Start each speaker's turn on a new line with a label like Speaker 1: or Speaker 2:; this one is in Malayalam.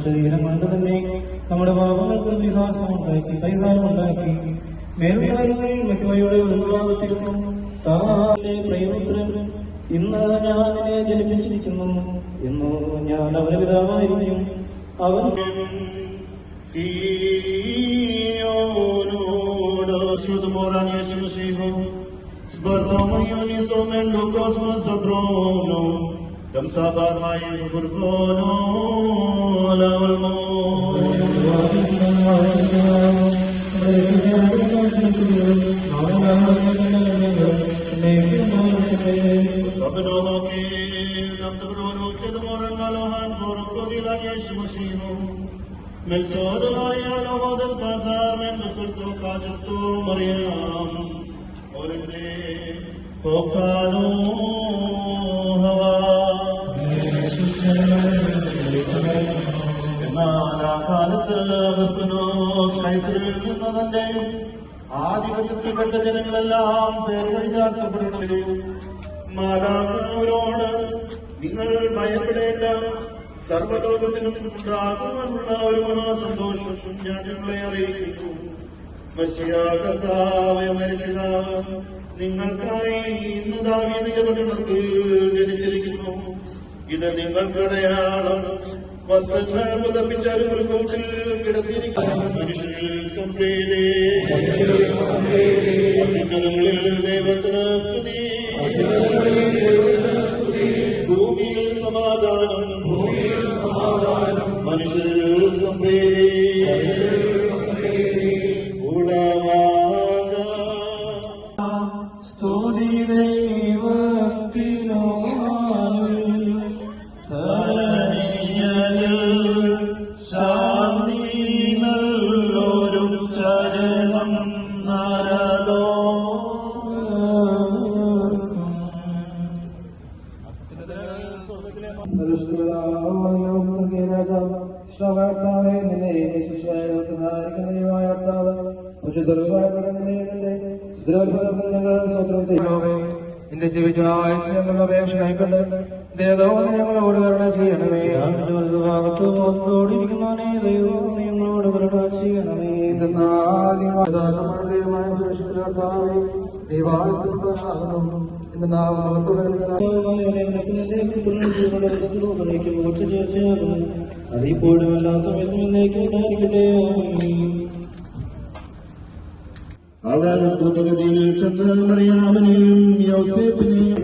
Speaker 1: ശരീരം കൊണ്ട് തന്നെ നമ്മുടെ പാപങ്ങൾക്ക് വികാസമുണ്ടാക്കി പരിഹാരമുണ്ടാക്കി മേലുണ്ടായിരുന്ന മഹിമയുടെ ഉത്ഭാവത്തിലും താന്റെ പ്രിയപുത്രൻ ഇന്ന് ഞാൻ നിന്നെ ജനിപ്പിച്ചിരിക്കുന്നു എന്നോ ഞാൻ അവന് പിതാവായിരിക്കും. അവൻ
Speaker 2: Tam sabar mai burkono lawalmo sabno ke nam tabrono sedmoran galohan borko dilage shmashino mel sodo ya lohod bazar men basulto kajisto maryam orne pokano hawa കാലത്ത് ക്രൈസ്തവരുടെ ആധിപത്യത്തിൽപ്പെട്ട ജനങ്ങളെല്ലാം പേരുവഴി ചാർത്തപ്പെടുന്നത് മാതാവിനോട് നിങ്ങൾ ഭയപ്പെടേണ്ട സർവ്വലോകത്തിനും ഉണ്ടാകുവാനുള്ള ഒരു മഹാസന്തോഷം ഞാൻ നിങ്ങളെ അറിയിക്കുന്നു. മശിഹാ കർത്താവേ മരിച്ചതാവ് നിങ്ങൾക്കായി ഇന്ന് ദാവീദിന്റെ പട്ടണത്തിൽ ജനിച്ചിരിക്കുന്നു. ഇത് നിങ്ങൾക്കടയാളം വസ്ത്രങ്ങൾ പുതപ്പിച്ച ഒരു കൂട്ടിൽ കിടത്തിയിരിക്കുന്നു. മനുഷ്യരിൽ സംപ്രീതി അത്യുന്നതങ്ങളിൽ ദൈവത്തിന് സ്തുതി. ഭൂമിയിൽ സമാധാനം മനുഷ്യരിൽ സംപ്രീതി
Speaker 1: സ്തുതി ദൈവത്തിനോ
Speaker 2: ശാന്തി നല്ലൊരു ശരണം നരലോ
Speaker 3: നിന്റെ ജീവിച്ച ഞങ്ങളുടെ അപേക്ഷ കൈക്കൊണ്ട് ദേവോന്ന് ഞങ്ങളോട് കരുണ ചെയ്യണമേ.
Speaker 1: ഭാഗത്തോടിരിക്കുന്നവനെ ദൈവം ഞങ്ങളോട് കരുണ ചെയ്യണമേ. അതിപ്പോഴും എല്ലാ സമയത്തും എന്നേക്കും ഉണ്ടായിരിക്കട്ടെ.
Speaker 2: അവർ പുതുഗതിയിൽ ചെന്ന് മറിയാമിനെയും യോസേഫിനെയും